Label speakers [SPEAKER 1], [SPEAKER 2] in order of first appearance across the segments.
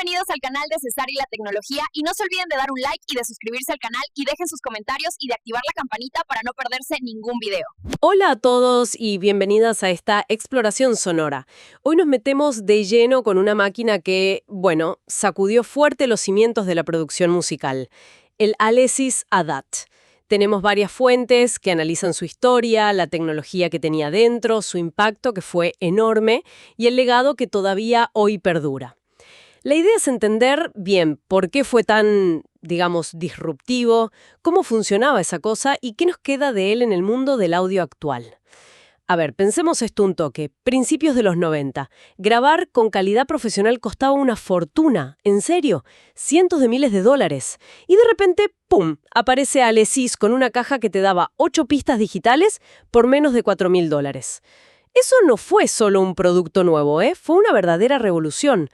[SPEAKER 1] Bienvenidos al canal de César y la Tecnología y no se olviden de dar un like y de suscribirse al canal y dejen sus comentarios y de activar la campanita para no perderse ningún video.
[SPEAKER 2] Hola a todos y bienvenidas a esta exploración sonora. Hoy nos metemos de lleno con una máquina que, sacudió fuerte los cimientos de la producción musical, el Alesis ADAT. Tenemos varias fuentes que analizan su historia, la tecnología que tenía dentro, su impacto que fue enorme y el legado que todavía hoy perdura. La idea es entender bien por qué fue tan, disruptivo, cómo funcionaba esa cosa y qué nos queda de él en el mundo del audio actual. A ver, pensemos esto un toque. Principios de los 90. Grabar con calidad profesional costaba una fortuna. ¿En serio? Cientos de miles de dólares. Y de repente, ¡pum!, aparece Alesis con una caja que te daba 8 pistas digitales por menos de $4,000. Eso no fue solo un producto nuevo, fue una verdadera revolución.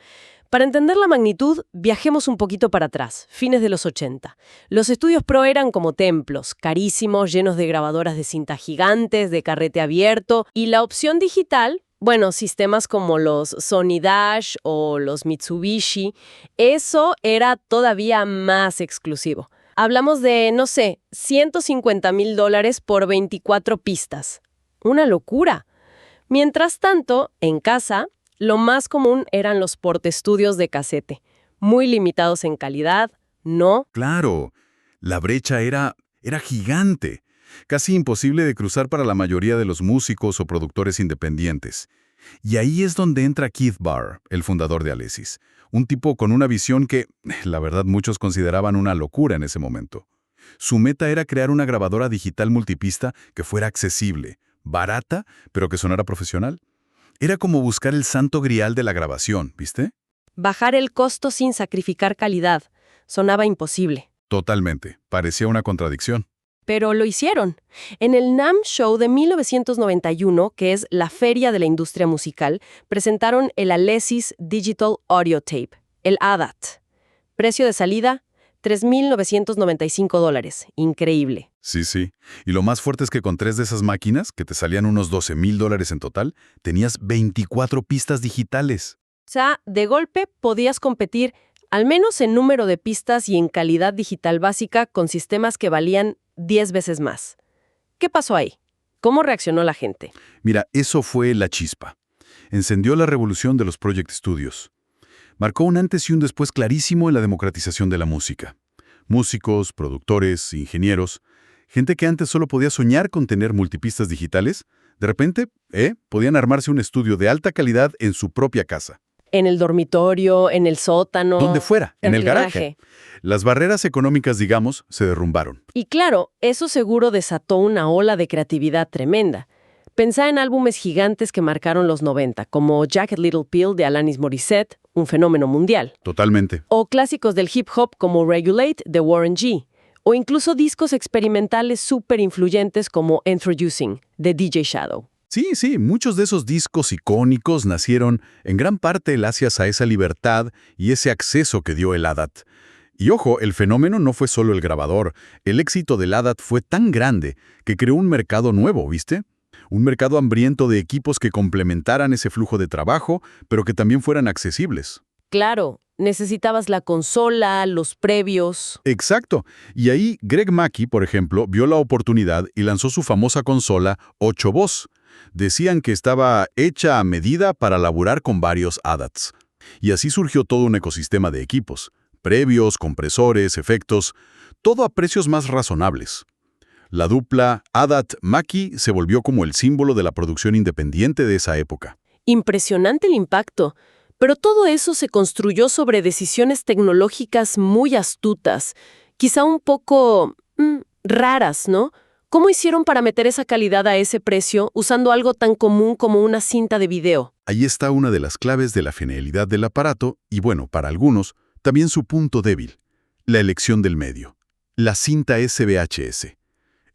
[SPEAKER 2] Para entender la magnitud, viajemos un poquito para atrás, fines de los 80. Los estudios Pro eran como templos, carísimos, llenos de grabadoras de cinta gigantes, de carrete abierto, y la opción digital, sistemas como los Sony Dash o los Mitsubishi, eso era todavía más exclusivo. Hablamos de, $150,000 por 24 pistas. ¡Una locura! Mientras tanto, en casa, lo más común eran los portaestudios de casete, muy limitados en calidad, ¿no?
[SPEAKER 3] Claro, la brecha era gigante, casi imposible de cruzar para la mayoría de los músicos o productores independientes. Y ahí es donde entra Keith Barr, el fundador de Alesis, un tipo con una visión que, la verdad, muchos consideraban una locura en ese momento. Su meta era crear una grabadora digital multipista que fuera accesible, barata, pero que sonara profesional. Era como buscar el santo grial de la grabación, ¿viste?
[SPEAKER 2] Bajar el costo sin sacrificar calidad. Sonaba imposible.
[SPEAKER 3] Totalmente. Parecía una contradicción.
[SPEAKER 2] Pero lo hicieron. En el NAMM Show de 1991, que es la feria de la industria musical, presentaron el Alesis Digital Audio Tape, el ADAT. Precio de salida, $3,995. Increíble.
[SPEAKER 3] Sí. Y lo más fuerte es que con 3 de esas máquinas, que te salían unos $12,000 en total, tenías 24 pistas digitales.
[SPEAKER 2] O sea, de golpe podías competir, al menos en número de pistas y en calidad digital básica, con sistemas que valían 10 veces más. ¿Qué pasó ahí? ¿Cómo reaccionó la gente?
[SPEAKER 3] Mira, eso fue la chispa. Encendió la revolución de los Project Studios. Marcó un antes y un después clarísimo en la democratización de la música. Músicos, productores, ingenieros, gente que antes solo podía soñar con tener multipistas digitales, de repente, podían armarse un estudio de alta calidad en su propia casa.
[SPEAKER 2] En el dormitorio, en el sótano.
[SPEAKER 3] Donde fuera, en el garaje. Las barreras económicas, se derrumbaron.
[SPEAKER 2] Y claro, eso seguro desató una ola de creatividad tremenda. Pensá en álbumes gigantes que marcaron los 90, como Jagged Little Pill de Alanis Morissette, un fenómeno mundial.
[SPEAKER 3] Totalmente.
[SPEAKER 2] O clásicos del hip hop como Regulate de Warren G. O incluso discos experimentales súper influyentes como Introducing de DJ Shadow.
[SPEAKER 3] Sí, muchos de esos discos icónicos nacieron en gran parte gracias a esa libertad y ese acceso que dio el ADAT. Y ojo, el fenómeno no fue solo el grabador. El éxito del ADAT fue tan grande que creó un mercado nuevo, ¿viste? Un mercado hambriento de equipos que complementaran ese flujo de trabajo, pero que también fueran accesibles.
[SPEAKER 2] Claro, necesitabas la consola, los previos.
[SPEAKER 3] Exacto. Y ahí Greg Mackey, por ejemplo, vio la oportunidad y lanzó su famosa consola 8-Voz. Decían que estaba hecha a medida para laburar con varios ADATs. Y así surgió todo un ecosistema de equipos, previos, compresores, efectos, todo a precios más razonables. La dupla ADAT-Mackey se volvió como el símbolo de la producción independiente de esa época.
[SPEAKER 2] Impresionante el impacto. Pero todo eso se construyó sobre decisiones tecnológicas muy astutas, quizá un poco raras, ¿no? ¿Cómo hicieron para meter esa calidad a ese precio usando algo tan común como una cinta de video?
[SPEAKER 3] Ahí está una de las claves de la genialidad del aparato y, para algunos, también su punto débil, la elección del medio, la cinta SVHS.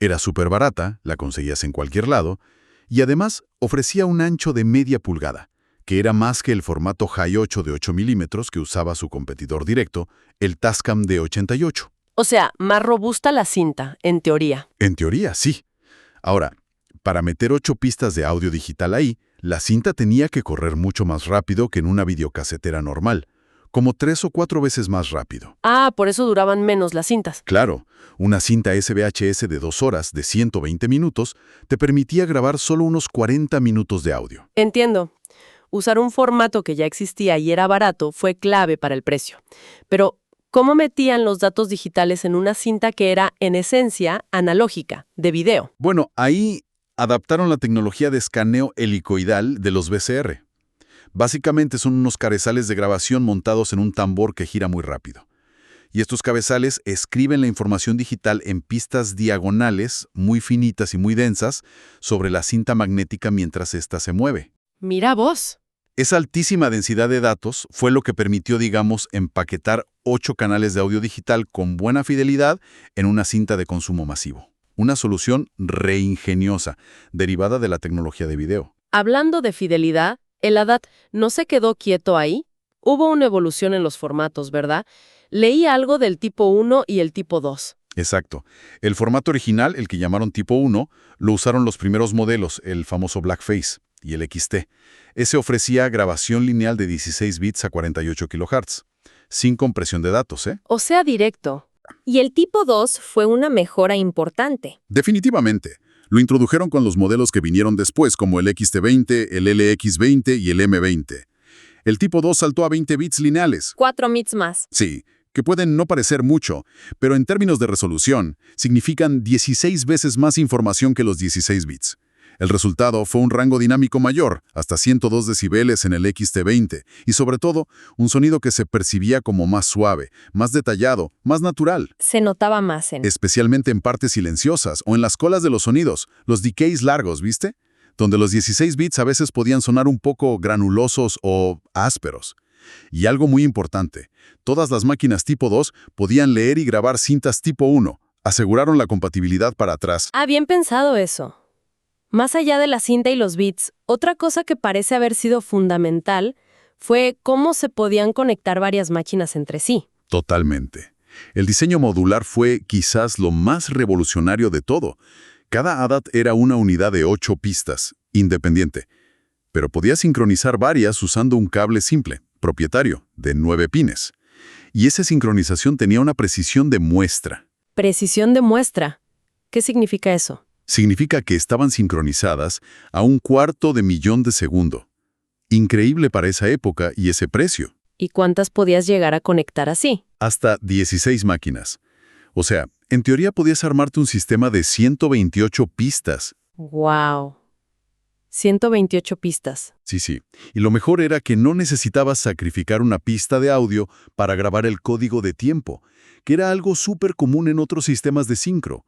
[SPEAKER 3] Era súper barata, la conseguías en cualquier lado, y además ofrecía un ancho de media pulgada, que era más que el formato Hi8 de 8 milímetros que usaba su competidor directo, el Tascam de 88.
[SPEAKER 2] O sea, más robusta la cinta, en teoría.
[SPEAKER 3] En teoría, sí. Ahora, para meter 8 pistas de audio digital ahí, la cinta tenía que correr mucho más rápido que en una videocasetera normal, como 3 o 4 veces más rápido.
[SPEAKER 2] Ah, por eso duraban menos las cintas.
[SPEAKER 3] Claro, una cinta SVHS de 2 horas de 120 minutos te permitía grabar solo unos 40 minutos de audio.
[SPEAKER 2] Entiendo. Usar un formato que ya existía y era barato fue clave para el precio. Pero, ¿cómo metían los datos digitales en una cinta que era, en esencia, analógica, de video?
[SPEAKER 3] Bueno, ahí adaptaron la tecnología de escaneo helicoidal de los VCR. Básicamente son unos cabezales de grabación montados en un tambor que gira muy rápido. Y estos cabezales escriben la información digital en pistas diagonales, muy finitas y muy densas, sobre la cinta magnética mientras ésta se mueve.
[SPEAKER 2] Mira vos.
[SPEAKER 3] Esa altísima densidad de datos fue lo que permitió, digamos, empaquetar 8 canales de audio digital con buena fidelidad en una cinta de consumo masivo. Una solución reingeniosa, derivada de la tecnología de video.
[SPEAKER 2] Hablando de fidelidad, el ADAT no se quedó quieto ahí. Hubo una evolución en los formatos, ¿verdad? Leí algo del tipo 1 y el tipo 2.
[SPEAKER 3] Exacto. El formato original, el que llamaron tipo 1, lo usaron los primeros modelos, el famoso Blackface y el XT. Ese ofrecía grabación lineal de 16 bits a 48 kHz, sin compresión de datos, ¿eh?
[SPEAKER 2] O sea, directo.
[SPEAKER 1] Y el tipo 2 fue una mejora importante.
[SPEAKER 3] Definitivamente. Lo introdujeron con los modelos que vinieron después, como el XT20, el LX20 y el M20. El tipo 2 saltó a 20 bits lineales.
[SPEAKER 1] 4 bits más.
[SPEAKER 3] Sí, que pueden no parecer mucho, pero en términos de resolución, significan 16 veces más información que los 16 bits. El resultado fue un rango dinámico mayor, hasta 102 decibeles en el XT20, y sobre todo, un sonido que se percibía como más suave, más detallado, más natural.
[SPEAKER 1] Se notaba más en...
[SPEAKER 3] Especialmente en partes silenciosas o en las colas de los sonidos, los decays largos, ¿viste? Donde los 16 bits a veces podían sonar un poco granulosos o ásperos. Y algo muy importante, todas las máquinas tipo 2 podían leer y grabar cintas tipo 1. Aseguraron la compatibilidad para atrás.
[SPEAKER 2] Ah, bien pensado eso. Más allá de la cinta y los bits, otra cosa que parece haber sido fundamental fue cómo se podían conectar varias máquinas entre sí.
[SPEAKER 3] Totalmente. El diseño modular fue quizás lo más revolucionario de todo. Cada ADAT era una unidad de 8 pistas, independiente, pero podía sincronizar varias usando un cable simple, propietario, de 9 pines. Y esa sincronización tenía una precisión de muestra.
[SPEAKER 2] Precisión de muestra. ¿Qué significa eso?
[SPEAKER 3] Significa que estaban sincronizadas a 1/4 de millón de segundo. Increíble para esa época y ese precio.
[SPEAKER 2] ¿Y cuántas podías llegar a conectar así?
[SPEAKER 3] Hasta 16 máquinas. O sea, en teoría podías armarte un sistema de 128 pistas.
[SPEAKER 2] ¡Wow! 128 pistas.
[SPEAKER 3] Sí. Y lo mejor era que no necesitabas sacrificar una pista de audio para grabar el código de tiempo, que era algo súper común en otros sistemas de sincro.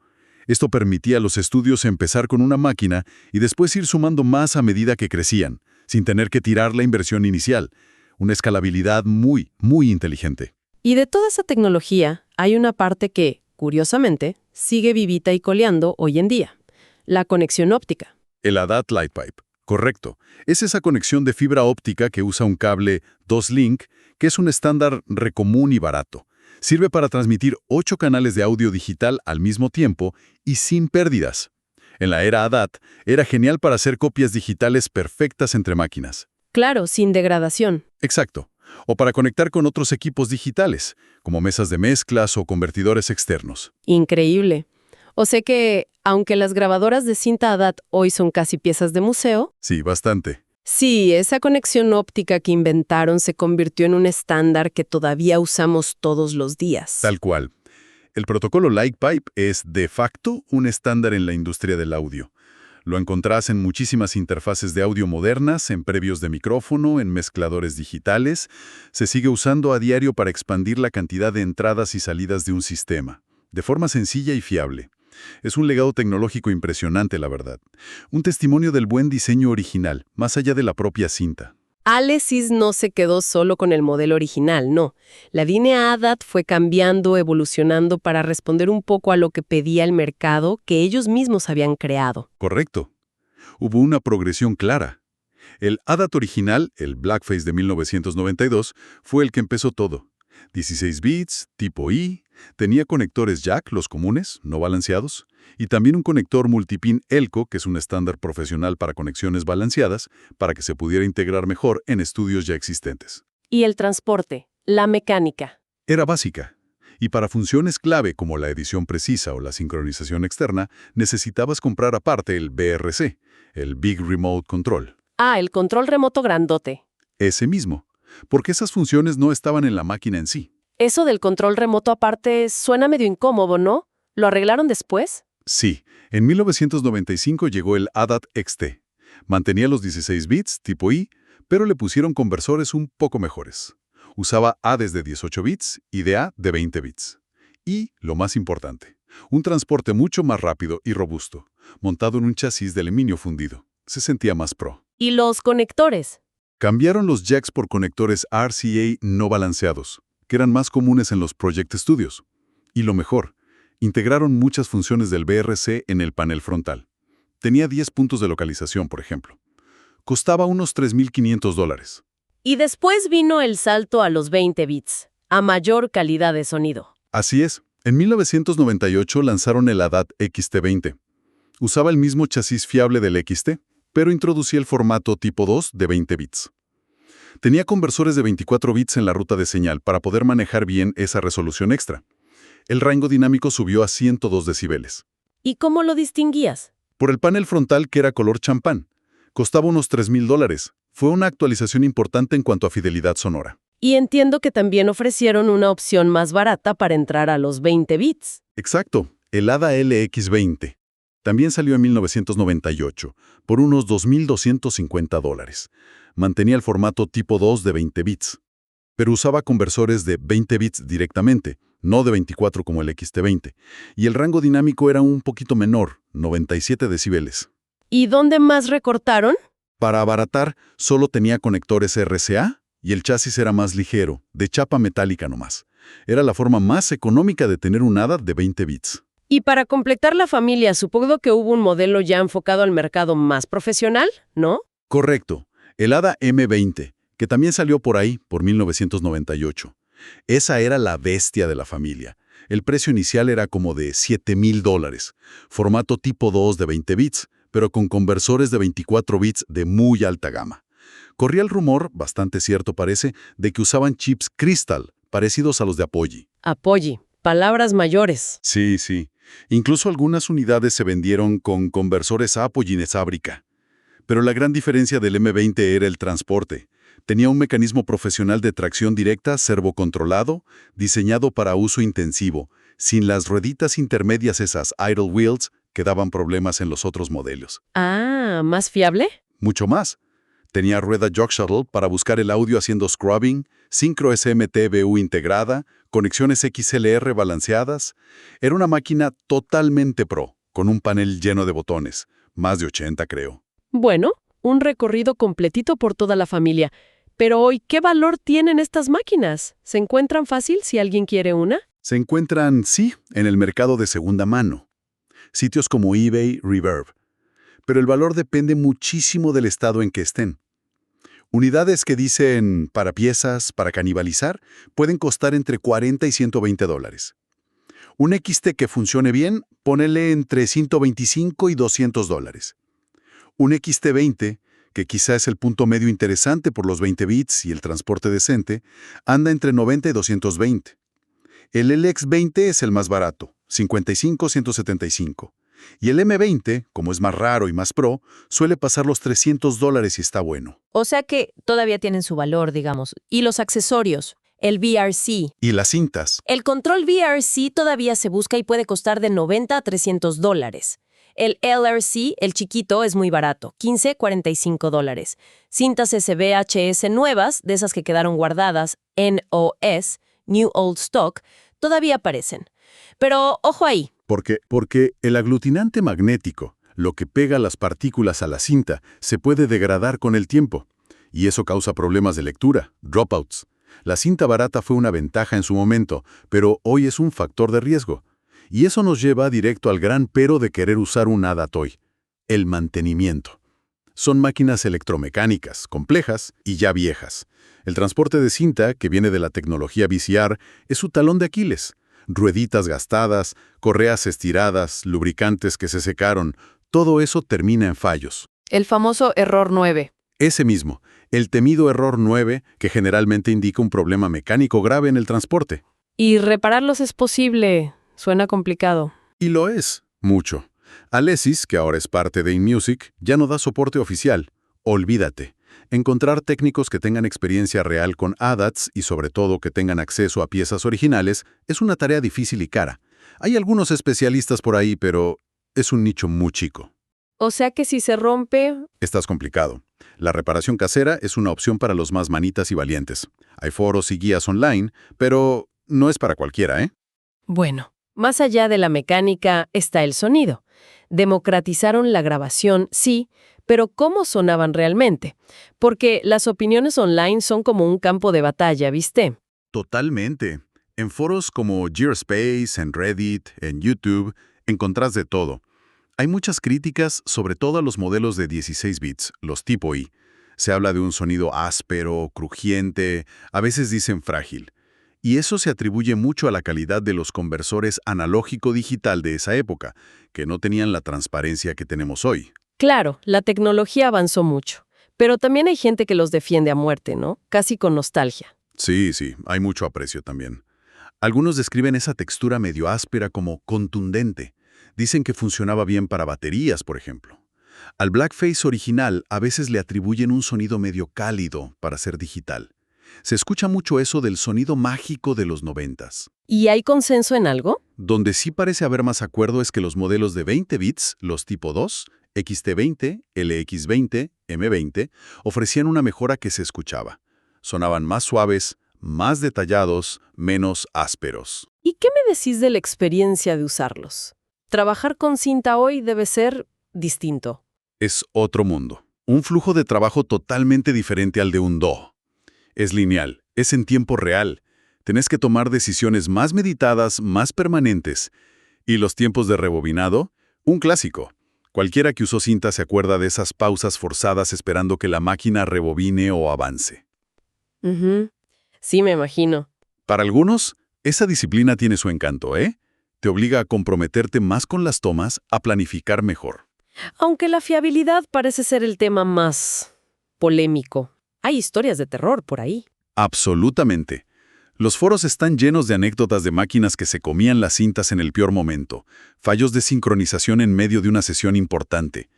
[SPEAKER 3] Esto permitía a los estudios empezar con una máquina y después ir sumando más a medida que crecían, sin tener que tirar la inversión inicial. Una escalabilidad muy, muy inteligente.
[SPEAKER 2] Y de toda esa tecnología, hay una parte que, curiosamente, sigue vivita y coleando hoy en día. La conexión óptica.
[SPEAKER 3] El ADAT Lightpipe. Correcto. Es esa conexión de fibra óptica que usa un cable 2-link, que es un estándar recomún y barato. Sirve para transmitir 8 canales de audio digital al mismo tiempo y sin pérdidas. En la era ADAT, era genial para hacer copias digitales perfectas entre máquinas.
[SPEAKER 2] Claro, sin degradación.
[SPEAKER 3] Exacto. O para conectar con otros equipos digitales, como mesas de mezclas o convertidores externos.
[SPEAKER 2] Increíble. O sea que, aunque las grabadoras de cinta ADAT hoy son casi piezas de museo,
[SPEAKER 3] Sí, bastante.
[SPEAKER 2] sí, esa conexión óptica que inventaron se convirtió en un estándar que todavía usamos todos los días.
[SPEAKER 3] Tal cual. El protocolo Lightpipe es, de facto, un estándar en la industria del audio. Lo encontrás en muchísimas interfaces de audio modernas, en previos de micrófono, en mezcladores digitales. Se sigue usando a diario para expandir la cantidad de entradas y salidas de un sistema, de forma sencilla y fiable. Es un legado tecnológico impresionante, la verdad. Un testimonio del buen diseño original, más allá de la propia cinta.
[SPEAKER 2] Alesis no se quedó solo con el modelo original, no. La línea ADAT fue cambiando, evolucionando para responder un poco a lo que pedía el mercado que ellos mismos habían creado.
[SPEAKER 3] Correcto. Hubo una progresión clara. El ADAT original, el Blackface de 1992, fue el que empezó todo. 16 bits, tipo I, tenía conectores jack, los comunes, no balanceados, y también un conector multipin Elco, que es un estándar profesional para conexiones balanceadas, para que se pudiera integrar mejor en estudios ya existentes.
[SPEAKER 2] Y el transporte. La mecánica.
[SPEAKER 3] Era básica. Y para funciones clave como la edición precisa o la sincronización externa, necesitabas comprar aparte el BRC, el Big Remote Control.
[SPEAKER 2] Ah, el control remoto grandote.
[SPEAKER 3] Ese mismo, porque esas funciones no estaban en la máquina en sí.
[SPEAKER 2] Eso del control remoto aparte suena medio incómodo, ¿no? ¿Lo arreglaron después?
[SPEAKER 3] Sí, en 1995 llegó el ADAT XT. Mantenía los 16 bits tipo I, pero le pusieron conversores un poco mejores. Usaba ADES de 18 bits y DA de 20 bits. Y, lo más importante, un transporte mucho más rápido y robusto, montado en un chasis de aluminio fundido. Se sentía más pro.
[SPEAKER 2] ¿Y los conectores?
[SPEAKER 3] Cambiaron los jacks por conectores RCA no balanceados, que eran más comunes en los Project Studios. Y lo mejor, integraron muchas funciones del BRC en el panel frontal. Tenía 10 puntos de localización, por ejemplo. Costaba unos $3,500.
[SPEAKER 2] Y después vino el salto a los 20 bits, a mayor calidad de sonido.
[SPEAKER 3] Así es. En 1998 lanzaron el ADAT XT20. Usaba el mismo chasis fiable del XT, pero introducía el formato tipo 2 de 20 bits. Tenía conversores de 24 bits en la ruta de señal para poder manejar bien esa resolución extra. El rango dinámico subió a 102 decibeles.
[SPEAKER 2] ¿Y cómo lo distinguías?
[SPEAKER 3] Por el panel frontal, que era color champán. Costaba unos $3,000. Fue una actualización importante en cuanto a fidelidad sonora.
[SPEAKER 2] Y entiendo que también ofrecieron una opción más barata para entrar a los 20 bits.
[SPEAKER 3] Exacto, el ADA LX20. También salió en 1998, por unos $2,250. Mantenía el formato tipo 2 de 20 bits, pero usaba conversores de 20 bits directamente, no de 24 como el XT20, y el rango dinámico era un poquito menor, 97 decibeles.
[SPEAKER 2] ¿Y dónde más recortaron?
[SPEAKER 3] Para abaratar, solo tenía conectores RCA y el chasis era más ligero, de chapa metálica nomás. Era la forma más económica de tener un ADA de 20 bits.
[SPEAKER 2] Y para completar la familia, supongo que hubo un modelo ya enfocado al mercado más profesional, ¿no?
[SPEAKER 3] Correcto, el ADA M20, que también salió por ahí, por 1998. Esa era la bestia de la familia. El precio inicial era como de $7,000, formato tipo 2 de 20 bits, pero con conversores de 24 bits de muy alta gama. Corría el rumor, bastante cierto parece, de que usaban chips Crystal, parecidos a los de Apogee.
[SPEAKER 2] Apogee, palabras mayores.
[SPEAKER 3] Sí, sí. Incluso algunas unidades se vendieron con conversores Apogee en fábrica. Pero la gran diferencia del M20 era el transporte. Tenía un mecanismo profesional de tracción directa servocontrolado, diseñado para uso intensivo, sin las rueditas intermedias esas idle wheels que daban problemas en los otros modelos.
[SPEAKER 2] Ah, ¿más fiable?
[SPEAKER 3] Mucho más. Tenía rueda Jog Shuttle para buscar el audio haciendo scrubbing, sincro SMT-BU integrada, conexiones XLR balanceadas. Era una máquina totalmente pro, con un panel lleno de botones, más de 80 creo.
[SPEAKER 2] Bueno, un recorrido completito por toda la familia. Pero hoy, ¿qué valor tienen estas máquinas? ¿Se encuentran fácil si alguien quiere una?
[SPEAKER 3] Se encuentran, sí, en el mercado de segunda mano. Sitios como eBay, Reverb. Pero el valor depende muchísimo del estado en que estén. Unidades que dicen para piezas, para canibalizar, pueden costar entre $40 y $120. Un XT que funcione bien, ponele entre $125 y $200. Un XT20, que quizá es el punto medio interesante por los 20 bits y el transporte decente, anda entre 90 y 220. El LX20 es el más barato, $55-175. Y el M20, como es más raro y más pro, suele pasar los $300 y está bueno.
[SPEAKER 4] O sea que todavía tienen su valor, digamos. Y los accesorios, el VRC.
[SPEAKER 3] Y las cintas.
[SPEAKER 4] El control VRC todavía se busca y puede costar de $90 a $300. El LRC, el chiquito, es muy barato, $15-45. Cintas SBHS nuevas, de esas que quedaron guardadas, NOS, New Old Stock, todavía aparecen. Pero ojo ahí.
[SPEAKER 3] Porque el aglutinante magnético, lo que pega las partículas a la cinta, se puede degradar con el tiempo. Y eso causa problemas de lectura, dropouts. La cinta barata fue una ventaja en su momento, pero hoy es un factor de riesgo. Y eso nos lleva directo al gran pero de querer usar un ADAT hoy: el mantenimiento. Son máquinas electromecánicas, complejas y ya viejas. El transporte de cinta, que viene de la tecnología VCR, es su talón de Aquiles. Rueditas gastadas, correas estiradas, lubricantes que se secaron, todo eso termina en fallos.
[SPEAKER 5] El famoso error 9.
[SPEAKER 3] Ese mismo, El temido error 9, que generalmente indica un problema mecánico grave en el transporte.
[SPEAKER 4] Y repararlos es posible. Suena complicado.
[SPEAKER 3] Y lo es, mucho. Alesis, que ahora es parte de InMusic, ya no da soporte oficial. Olvídate. Encontrar técnicos que tengan experiencia real con ADATs y sobre todo que tengan acceso a piezas originales es una tarea difícil y cara. Hay algunos especialistas por ahí, pero es un nicho muy chico.
[SPEAKER 4] O sea que si se rompe...
[SPEAKER 3] Estás complicado. La reparación casera es una opción para los más manitas y valientes. Hay foros y guías online, pero no es para cualquiera, ¿eh?
[SPEAKER 4] Bueno, más allá de la mecánica está el sonido. Democratizaron la grabación, sí, pero ¿cómo sonaban realmente? Porque las opiniones online son como un campo de batalla, ¿viste?
[SPEAKER 3] Totalmente. En foros como Gearspace, en Reddit, en YouTube, encontrás de todo. Hay muchas críticas, sobre todo a los modelos de 16 bits, los tipo I. Se habla de un sonido áspero, crujiente, a veces dicen frágil. Y eso se atribuye mucho a la calidad de los conversores analógico-digital de esa época, que no tenían la transparencia que tenemos hoy.
[SPEAKER 4] Claro, la tecnología avanzó mucho, pero también hay gente que los defiende a muerte, ¿no? Casi con nostalgia.
[SPEAKER 3] Sí, hay mucho aprecio también. Algunos describen esa textura medio áspera como contundente. Dicen que funcionaba bien para baterías, por ejemplo. Al Blackface original a veces le atribuyen un sonido medio cálido para ser digital. Se escucha mucho eso del sonido mágico de los 90s.
[SPEAKER 4] ¿Y hay consenso en algo?
[SPEAKER 3] Donde sí parece haber más acuerdo es que los modelos de 20 bits, los tipo 2, XT20, LX20, M20, ofrecían una mejora que se escuchaba. Sonaban más suaves, más detallados, menos ásperos.
[SPEAKER 4] ¿Y qué me decís de la experiencia de usarlos? Trabajar con cinta hoy debe ser distinto.
[SPEAKER 3] Es otro mundo. Un flujo de trabajo totalmente diferente al de un DAW. Es lineal, es en tiempo real. Tenés que tomar decisiones más meditadas, más permanentes. Y los tiempos de rebobinado, un clásico. Cualquiera que usó cinta se acuerda de esas pausas forzadas esperando que la máquina rebobine o avance.
[SPEAKER 4] Sí, me imagino.
[SPEAKER 3] Para algunos, esa disciplina tiene su encanto, ¿eh? Te obliga a comprometerte más con las tomas, a planificar mejor.
[SPEAKER 4] Aunque la fiabilidad parece ser el tema más polémico. Hay historias de terror por ahí.
[SPEAKER 3] Absolutamente. Los foros están llenos de anécdotas de máquinas que se comían las cintas en el peor momento, fallos de sincronización en medio de una sesión importante.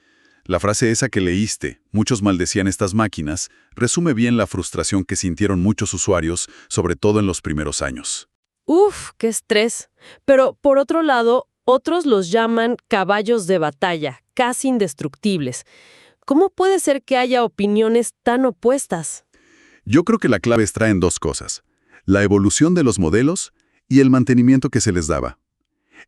[SPEAKER 3] La frase esa que leíste, muchos maldecían estas máquinas, resume bien la frustración que sintieron muchos usuarios, sobre todo en los primeros años.
[SPEAKER 4] Uf, qué estrés. Pero, por otro lado, otros los llaman caballos de batalla, casi indestructibles. ¿Cómo puede ser que haya opiniones tan opuestas?
[SPEAKER 3] Yo creo que la clave está en dos cosas: la evolución de los modelos y el mantenimiento que se les daba.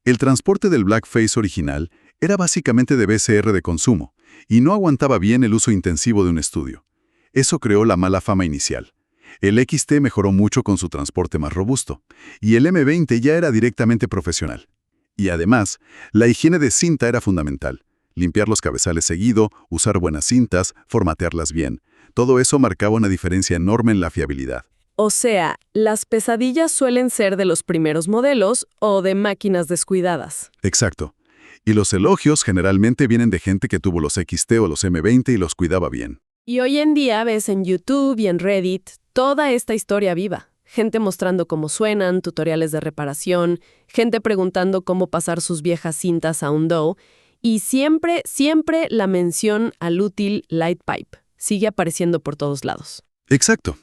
[SPEAKER 3] El transporte del Blackface original era básicamente de VCR de consumo, y no aguantaba bien el uso intensivo de un estudio. Eso creó la mala fama inicial. El XT mejoró mucho con su transporte más robusto, y el M20 ya era directamente profesional. Y además, la higiene de cinta era fundamental. Limpiar los cabezales seguido, usar buenas cintas, formatearlas bien. Todo eso marcaba una diferencia enorme en la fiabilidad.
[SPEAKER 4] O sea, las pesadillas suelen ser de los primeros modelos o de máquinas descuidadas.
[SPEAKER 3] Exacto. Y los elogios generalmente vienen de gente que tuvo los XT o los M20 y los cuidaba bien.
[SPEAKER 4] Y hoy en día ves en YouTube y en Reddit toda esta historia viva. Gente mostrando cómo suenan, tutoriales de reparación, gente preguntando cómo pasar sus viejas cintas a un DAW, y siempre la mención al útil Lightpipe. Sigue apareciendo por todos lados.
[SPEAKER 3] Exacto.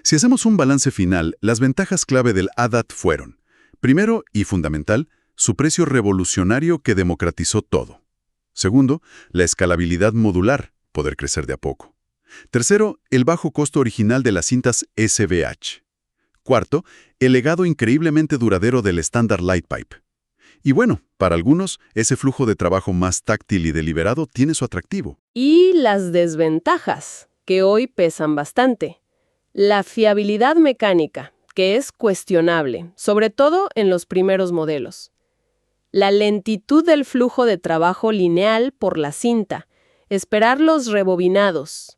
[SPEAKER 3] Si hacemos un balance final, las ventajas clave del ADAT fueron: primero, y fundamental, su precio revolucionario que democratizó todo. Segundo, la escalabilidad modular, poder crecer de a poco. Tercero, el bajo costo original de las cintas SVH. Cuarto, el legado increíblemente duradero del estándar Lightpipe. Y bueno, para algunos, ese flujo de trabajo más táctil y deliberado tiene su atractivo.
[SPEAKER 4] Y las desventajas, que hoy pesan bastante. La fiabilidad mecánica, que es cuestionable, sobre todo en los primeros modelos. La lentitud del flujo de trabajo lineal por la cinta, esperar los rebobinados.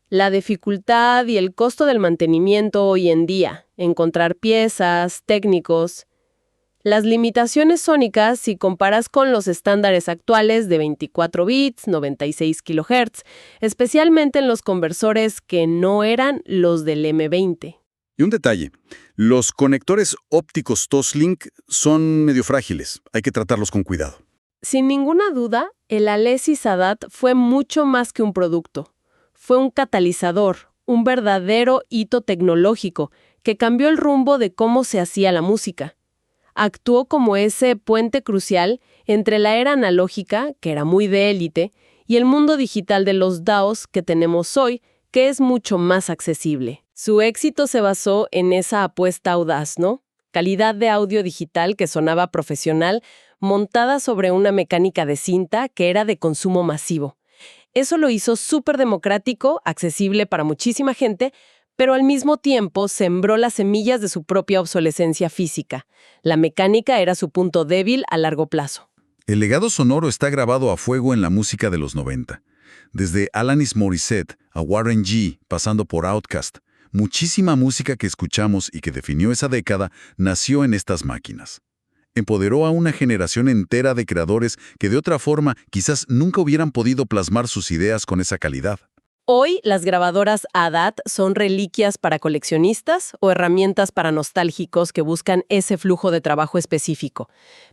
[SPEAKER 4] La dificultad y el costo del mantenimiento hoy en día, encontrar piezas, técnicos.
[SPEAKER 2] Las limitaciones sónicas, si comparas con los estándares actuales de 24 bits, 96 kHz, especialmente en los conversores que no eran los del M20.
[SPEAKER 5] Y un detalle, los conectores ópticos Toslink son medio frágiles, hay que tratarlos con cuidado.
[SPEAKER 2] Sin ninguna duda, el Alesis ADAT fue mucho más que un producto. Fue un catalizador, un verdadero hito tecnológico que cambió el rumbo de cómo se hacía la música. Actuó como ese puente crucial entre la era analógica, que era muy de élite, y el mundo digital de los DAWs que tenemos hoy, que es mucho más accesible. Su éxito se basó en esa apuesta audaz, ¿no? Calidad de audio digital que sonaba profesional, montada sobre una mecánica de cinta que era de consumo masivo. Eso lo hizo súper democrático, accesible para muchísima gente, pero al mismo tiempo sembró las semillas de su propia obsolescencia física. La mecánica era su punto débil a largo plazo.
[SPEAKER 3] El legado sonoro está grabado a fuego en la música de los 90. Desde Alanis Morissette a Warren G., pasando por Outkast, muchísima música que escuchamos y que definió esa década nació en estas máquinas. Empoderó a una generación entera de creadores que de otra forma quizás nunca hubieran podido plasmar sus ideas con esa calidad.
[SPEAKER 2] Hoy, las grabadoras ADAT son reliquias para coleccionistas o herramientas para nostálgicos que buscan ese flujo de trabajo específico.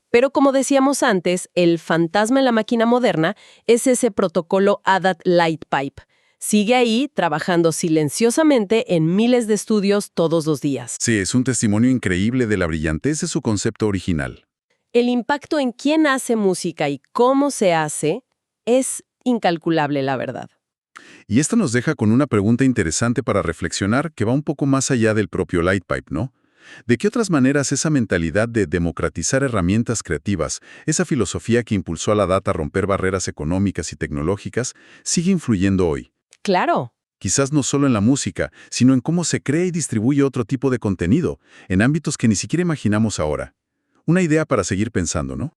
[SPEAKER 2] Pero como decíamos antes, el fantasma en la máquina moderna es ese protocolo ADAT Lightpipe. Sigue ahí, trabajando silenciosamente en miles de estudios todos los días.
[SPEAKER 3] Sí, es un testimonio increíble de la brillantez de su concepto original.
[SPEAKER 2] El impacto en quién hace música y cómo se hace es incalculable, la verdad.
[SPEAKER 3] Y esto nos deja con una pregunta interesante para reflexionar que va un poco más allá del propio Lightpipe, ¿no? ¿De qué otras maneras esa mentalidad de democratizar herramientas creativas, esa filosofía que impulsó a la data a romper barreras económicas y tecnológicas, sigue influyendo hoy?
[SPEAKER 2] Claro.
[SPEAKER 3] Quizás no solo en la música, sino en cómo se crea y distribuye otro tipo de contenido, en ámbitos que ni siquiera imaginamos ahora. Una idea para seguir pensando, ¿no?